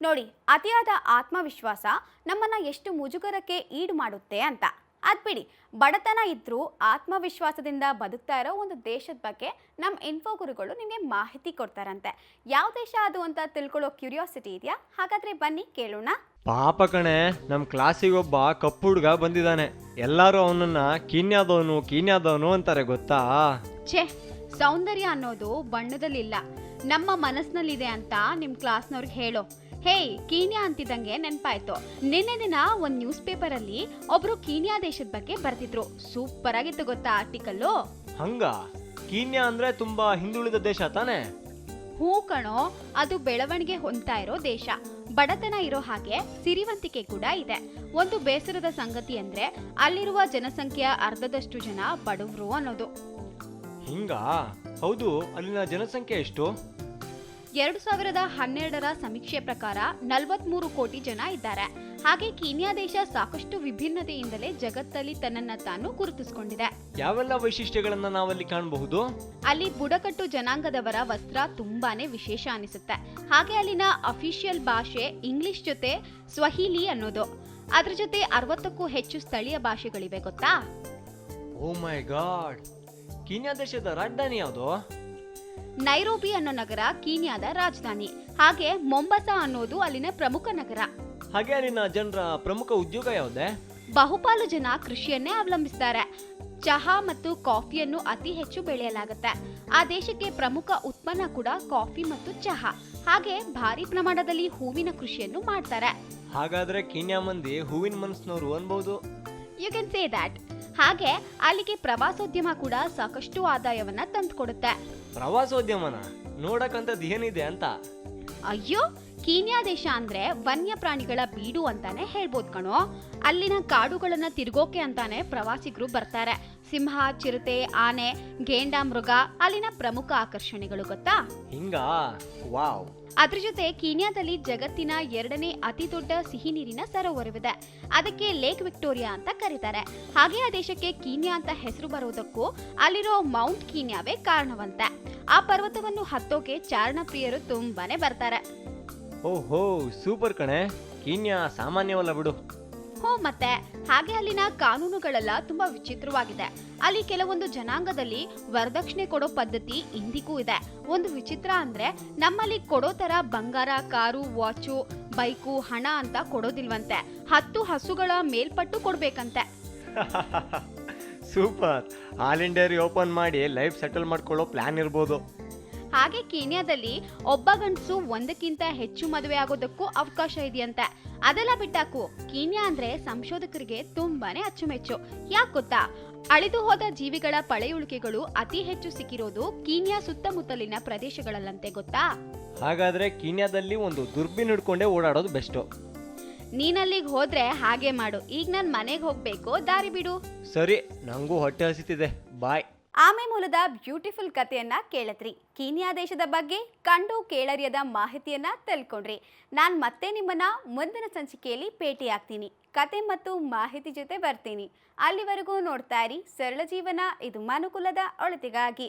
ನೋಡಿ, ಅತಿಯಾದ ಆತ್ಮವಿಶ್ವಾಸ ನಮ್ಮನ್ನ ಎಷ್ಟು ಮುಜುಗರಕ್ಕೆ ಈಡು ಮಾಡುತ್ತೆ ಅಂತ. ಅದ್ ಬಿಡಿ, ಬಡತನ ಇದ್ರೂ ಆತ್ಮವಿಶ್ವಾಸದಿಂದ ಬದುಕ್ತಾ ಇರೋ ಒಂದು ದೇಶದ ಬಗ್ಗೆ ನಮ್ಮ ಇನ್ಫೋ ಗುರುಗಳು ನಿಮಗೆ ಮಾಹಿತಿ ಕೊಡ್ತಾರಂತೆ. ಯಾವ ದೇಶ ಅದು ಅಂತ ತಿಳ್ಕೊಳ್ಳೋ ಕ್ಯೂರಿಯಾಸಿಟಿ ಇದೆಯಾ? ಹಾಗಾದ್ರೆ ಬನ್ನಿ ಕೇಳೋಣ. ಪಾಪ ಕಣೆ, ನಮ್ಮ ಕ್ಲಾಸಿಗೆ ಒಬ್ಬ ಕಪ್ಪು ಹುಡುಗ ಬಂದಿದ್ದಾನೆ. ಎಲ್ಲರೂ ಅವನನ್ನ ಕೀನ್ಯಾದವನು ಅಂತಾರೆ, ಗೊತ್ತಾ? ಛೇ, ಸೌಂದರ್ಯ ಅನ್ನೋದು ಬಣ್ಣದಲ್ಲಿಲ್ಲ, ನಮ್ಮ ಮನಸ್ಸಿನಲ್ಲಿದೆ ಅಂತ ನಿಮ್ಮ ಕ್ಲಾಸ್ನವ್ರಿಗೆ ಹೇಳೋ. ಹೇಯ್, ಕೀನ್ಯಾ ಅಂತಿದ್ದಂಗೆ ನೆನಪಾಯ್ತು. ನಿನ್ನೆ ದಿನ ಒಂದು ನ್ಯೂಸ್ ಪೇಪರ್ ಅಲ್ಲಿ ಒಬ್ರು ಕೀನ್ಯಾ ದೇಶದ ಬಗ್ಗೆ ಬರ್ತಿದ್ರು. ಸೂಪರ್ ಆಗಿತ್ತು ಗೊತ್ತಾ ಆರ್ಟಿಕಲ್ಲು. ಹಂಗ? ಕೀನ್ಯಾ ಅಂದ್ರೆ ತುಂಬಾ ಹಿಂದುಳಿದ ದೇಶ ತಾನೆ? ಹೂ ಕಣೋ, ಅದು ಬೆಳವಣಿಗೆ ಹೊಂದ್ತಾ ಇರೋ ದೇಶ. ಬಡತನ ಇರೋ ಹಾಗೆ ಸಿರಿವಂತಿಕೆ ಕೂಡ ಇದೆ. ಒಂದು ಬೇಸರದ ಸಂಗತಿ ಅಂದ್ರೆ ಅಲ್ಲಿರುವ ಜನಸಂಖ್ಯೆಯ ಅರ್ಧದಷ್ಟು ಜನ ಬಡವರು ಅನ್ನೋದು. ಹಿಂಗ? ಹೌದು, ಅಲ್ಲಿನ ಜನಸಂಖ್ಯೆ ಎಷ್ಟು? 2012ರ ಸಮೀಕ್ಷೆ ಪ್ರಕಾರ 43 ಕೋಟಿ ಜನ ಇದ್ದಾರೆ. ಹಾಗೆ ಕೀನ್ಯಾ ದೇಶ ಸಾಕಷ್ಟು ವಿಭಿನ್ನತೆಯಿಂದಲೇ ಜಗತ್ತಲ್ಲಿ ತನ್ನನ್ನ ತಾನು ಗುರುತಿಸಿಕೊಂಡಿದೆ. ಯಾವೆಲ್ಲ ವೈಶಿಷ್ಟ್ಯಗಳನ್ನ ನಾವಲ್ಲಿ ಕಾಣಬಹುದು? ಅಲ್ಲಿ ಬುಡಕಟ್ಟು ಜನಾಂಗದವರ ವಸ್ತ್ರ ತುಂಬಾನೇ ವಿಶೇಷ ಅನಿಸುತ್ತೆ. ಹಾಗೆ ಅಲ್ಲಿನ ಅಫಿಷಿಯಲ್ ಭಾಷೆ ಇಂಗ್ಲಿಷ್ ಜೊತೆ ಸ್ವಹಿಲಿ ಅನ್ನೋದು. ಅದ್ರ ಜೊತೆ 60ಕ್ಕೂ ಹೆಚ್ಚು ಸ್ಥಳೀಯ ಭಾಷೆಗಳಿವೆ ಗೊತ್ತಾ? ಓ ಮೈ ಗಾಡ್! ಕೀನ್ಯಾ ದೇಶದ ರಾಜಧಾನಿ ಯಾವುದು? ನೈರೋಬಿ ಅನ್ನೋ ನಗರ ಕೀನ್ಯಾದ ರಾಜಧಾನಿ. ಹಾಗೆ ಮೊಂಬಸಾ ಅನ್ನೋದು ಅಲ್ಲಿನ ಪ್ರಮುಖ ನಗರ. ಹಾಗೆ ಅಲ್ಲಿನ ಜನರ ಪ್ರಮುಖ ಉದ್ಯೋಗ ಯಾವುದೇ? ಬಹುಪಾಲು ಜನ ಕೃಷಿಯನ್ನೇ ಅವಲಂಬಿಸ್ತಾರೆ. ಚಹಾ ಮತ್ತು ಕಾಫಿಯನ್ನು ಅತಿ ಹೆಚ್ಚು ಬೆಳೆಯಲಾಗುತ್ತೆ. ಆ ದೇಶಕ್ಕೆ ಪ್ರಮುಖ ಉತ್ಪನ್ನ ಕೂಡ ಕಾಫಿ ಮತ್ತು ಚಹಾ. ಹಾಗೆ ಭಾರಿ ಪ್ರಮಾಣದಲ್ಲಿ ಹೂವಿನ ಕೃಷಿಯನ್ನು ಮಾಡ್ತಾರೆ. ಹಾಗಾದ್ರೆ ಕೀನ್ಯಾ ಮಂದಿ ಹೂವಿನ ಮನಸ್ಸಿನವರು ಅನ್ಬಹುದು. You can say that. ಹಾಗೆ ಅಲ್ಲಿಗೆ ಪ್ರವಾಸೋದ್ಯಮ ಕೂಡ ಸಾಕಷ್ಟು ಆದಾಯವನ್ನ ತಂದುಕೊಡುತ್ತೆ. ಪ್ರವಾಸೋದ್ಯಮನ ನೋಡಕ್ಕಂಥದ್ದು ಏನಿದೆ ಅಂತ? ಅಯ್ಯೋ, ಕೀನ್ಯಾ ದೇಶ ಅಂದ್ರೆ ವನ್ಯ ಪ್ರಾಣಿಗಳ ಬೀಡು ಅಂತಾನೆ ಹೇಳ್ಬೋದು ಕಣೋ. ಅಲ್ಲಿನ ಕಾಡುಗಳನ್ನ ತಿರುಗೋಕೆ ಅಂತಾನೆ ಪ್ರವಾಸಿಗರು ಬರ್ತಾರೆ. ಸಿಂಹ, ಚಿರತೆ, ಆನೆ, ಗೇಂಡಾಮೃಗ ಅಲ್ಲಿನ ಪ್ರಮುಖ ಆಕರ್ಷಣೆಗಳು ಗೊತ್ತಾ? ಹಿಂಗ? ವಾವ್! ಅದ್ರ ಜೊತೆ ಕೀನ್ಯಾದಲ್ಲಿ ಜಗತ್ತಿನ 2ನೇ ಅತಿ ದೊಡ್ಡ ಸಿಹಿ ನೀರಿನ ಸರೋವರವಿದೆ. ಅದಕ್ಕೆ ಲೇಕ್ ವಿಕ್ಟೋರಿಯಾ ಅಂತ ಕರೀತಾರೆ. ಹಾಗೆ ಆ ದೇಶಕ್ಕೆ ಕೀನ್ಯಾ ಅಂತ ಹೆಸರು ಬರೋದಕ್ಕೂ ಅಲ್ಲಿರೋ ಮೌಂಟ್ ಕೀನ್ಯಾವೇ ಕಾರಣವಂತೆ. ಆ ಪರ್ವತವನ್ನು ಹತ್ತೋಕೆ ಚಾರಣ ಪ್ರಿಯರು ತುಂಬಾನೇ ಬರ್ತಾರೆ. ಓಹೋ, ಸೂಪರ್ ಕಣೆ! ಕೀನ್ಯಾ ಸಾಮಾನ್ಯವಲ್ಲ ಬಿಡು. ಹೋ, ಮತ್ತೆ ಹಾಗೆ ಅಲ್ಲಿನ ಕಾನೂನುಗಳೆಲ್ಲ ತುಂಬಾ ವಿಚಿತ್ರವಾಗಿದೆ. ಅಲ್ಲಿ ಕೆಲವೊಂದು ಜನಾಂಗದಲ್ಲಿ ವರದಕ್ಷಿಣೆ ಕೊಡೋ ಪದ್ಧತಿ ಇಂದಿಗೂ ಇದೆ. ಒಂದು ವಿಚಿತ್ರ ಅಂದ್ರೆ ನಮ್ಮಲ್ಲಿ ಕೊಡೋ ತರ ಬಂಗಾರ, ಕಾರು, ವಾಚು, ಬೈಕು, ಹಣ ಅಂತ ಕೊಡೋದಿಲ್ವಂತೆ. 10 ಹಸುಗಳ ಮೇಲ್ಪಟ್ಟು ಕೊಡ್ಬೇಕಂತೆ. ಸೂಪರ್! ಆಲ್ ಇಂಡಿಯಾ ಓಪನ್ ಮಾಡಿ ಲೈಫ್ ಸೆಟಲ್ ಮಾಡ್ಕೊಳ್ಳೋ ಪ್ಲಾನ್ ಇರ್ಬೋದು. ಹಾಗೆ ಕೀನ್ಯಾದಲ್ಲಿ ಒಬ್ಬ ಗಂಡಸು ಒಂದಕ್ಕಿಂತ ಹೆಚ್ಚು ಮದುವೆ ಆಗೋದಕ್ಕೂ ಅವಕಾಶ ಇದೆಯಂತೆ. ಅದೆಲ್ಲ ಬಿಟ್ಟಾಕು, ಕೀನ್ಯಾ ಅಂದ್ರೆ ಸಂಶೋಧಕರಿಗೆ ತುಂಬಾನೇ ಅಚ್ಚುಮೆಚ್ಚು. ಯಾಕೆ ಗೊತ್ತಾ? ಅಳಿದು ಹೋದ ಜೀವಿಗಳ ಪಳೆಯುಳಿಕೆಗಳು ಅತಿ ಹೆಚ್ಚು ಸಿಕ್ಕಿರೋದು ಕೀನ್ಯಾ ಸುತ್ತಮುತ್ತಲಿನ ಪ್ರದೇಶಗಳಲ್ಲಂತೆ, ಗೊತ್ತಾ? ಹಾಗಾದ್ರೆ ಕೀನ್ಯಾದಲ್ಲಿ ಒಂದು ದುರ್ಬಿನ್ ಹಿಡ್ಕೊಂಡೇ ಓಡಾಡೋದು ಬೆಸ್ಟ್. ನೀನಲ್ಲಿಗೆ ಹೋದ್ರೆ ಹಾಗೆ ಮಾಡು. ಈಗ ನಾನು ಮನೆಗೆ ಹೋಗ್ಬೇಕು, ದಾರಿ ಬಿಡು. ಸರಿ, ನಂಗೂ ಹೊಟ್ಟೆ ಹಸಿತಿದೆ. ಬಾಯ್. ಆಮೆ ಮೂಲದ ಬ್ಯೂಟಿಫುಲ್ ಕಥೆಯನ್ನ ಕೇಳತ್ರಿ. ಕೀನ್ಯಾ ದೇಶದ ಬಗ್ಗೆ ಕಂಡು ಕೇಳರಿಯದ ಮಾಹಿತಿಯನ್ನ ತಿಳ್ಕೊಂಡ್ರಿ. ನಾನು ಮತ್ತೆ ನಿಮ್ಮನ್ನ ಮುಂದಿನ ಸಂಚಿಕೆಯಲ್ಲಿ ಭೇಟಿ ಆಗ್ತೀನಿ. ಕತೆ ಮತ್ತು ಮಾಹಿತಿ ಜೊತೆ ಬರ್ತೀನಿ. ಅಲ್ಲಿವರೆಗೂ ನೋಡ್ತಾ ಇರಿ ಸರಳ ಜೀವನ. ಇದು ಮನುಕುಲದ ಒಳಿತಿಗಾಗಿ.